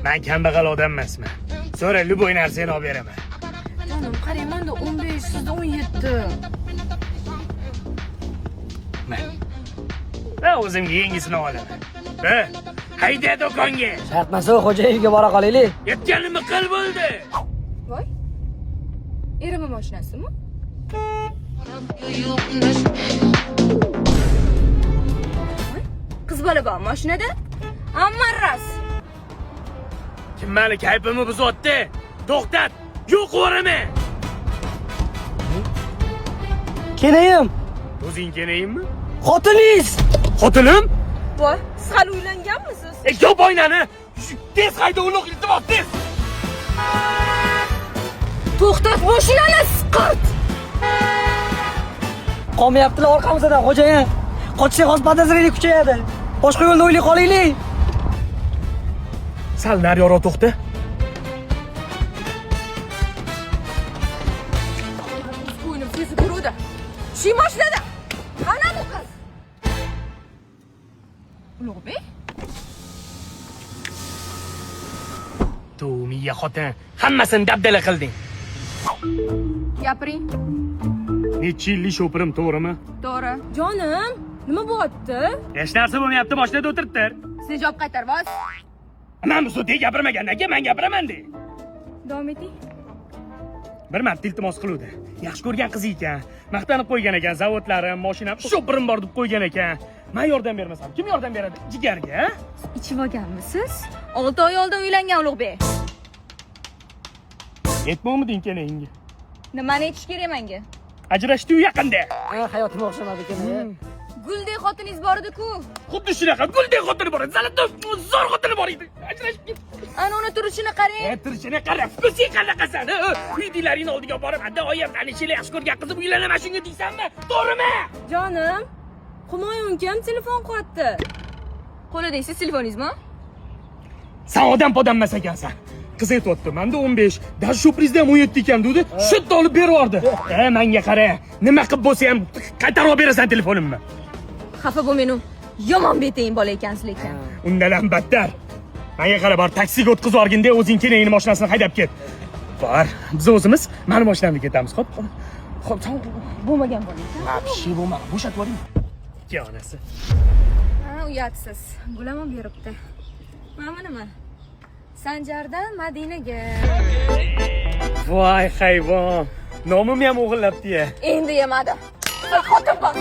Men kambag'al odam emasman. So'ra, luboy narsani olib beraman. Jonim, qarang, menda 15, sizda 17. Men o'zimga yangisini olaman. Hayda do'konga. Shartmasa xo'jayinga bora qolaylik. Yetganimni qil bo'ldi. Voy. Erimning mashinasimi? Qiz bola bor mashinada. Hamma ras. Kim meni kayfimni buzotdi? To'xtat. Yo'q o'raman. Kelayim. O'zing kelayimmi? Xotiningiz. Xotinim? Voy, siz hali uylanganmisiz? Yop oynani. Tez hayda uloq iltimos tez. To'xtat mashinani, siqit. Qolmayaptilar orqamizdan xo'jayin. Qochsak hozir podozreniya kuchayadi. Boshqa yo'lni o'ylay qolaylik. Sal nariroq to'xta. Qo'ynim sezib yuruvdi. Shu mashinada. Qana bu qiz? Ulug'bek? To'miya xotin, hammasini dabdala qilding. Gapiring. Necha yillik sho'pirim, to'g'rimi? To'g'ri. Jonim, nima bo'lyapti? Hech narsa bo'lmayapti, mashinada o'tiribdir. Siz javob qaytarvos. Men bu so'zga gapirmagandan keyin men gapiraman de. Davom eting. Bir marta iltimos qiluvdi. Yaxshi ko'rgan qiz ekan. Maqtanib qo'ygan ekan, zavodlarim, mashinam, sho'pirim bor deb qo'ygan ekan. Men yordam bermasam, kim yordam beradi? Jigarga, a? Ichib olganmisiz? 6 oy oldin uylangan Ulug'bek. Yetmovmiding kenayinga? Nimani aytish kerak menga? Ajrashdi-yu yaqinda. Hayotim o'xshamadi ekan. Guldek xotiningiz bor edi-ku. Xuddi shunaqa guldek xotini bor edi. Zalatda zo'r xotini bor edi. Ajrashib ketdi. Ana uni turishini qarang. Turishini qarab, ko'zing qanaqasan? Uydilaring oldiga borib, oyim tanishini yaxshi ko'rgan qizim uylanaman shunga deysanmi? To'g'rimi? Jonim, Humoyun kim telefon qilyapti? Qo'lida siz telefoningizmi? Sen odam emas ekansan. Qiz aytibdi, menda 15, даже shu prizda ham 17 ekan dedi. Shit olib beryordi. Menga qara, nima qilib bo'lsa ham qaytarib berasan telefonimni. Xafa bo'lmang, yomon betayin bola ekansiz lekin. Undan ham battar. Menga qara, bor taksiga o'tkazib yuborganda o'zing kenayning mashinasini haydab ket. Bor, biz o'zimiz meni mashinamga ketamiz, xo'p? Xo'p, sen Bo'lmagan bo'ling. Mapshi bo'lma, bo'shatib yuboring. Jonasi. Ha, uyatsiz. Gulamam beribdi. Mana nima? Sanjardan Madinaga. Voy hayvon. Nomim ham o'g'irlabdi-ya. Endi yemadi. Xotin bor.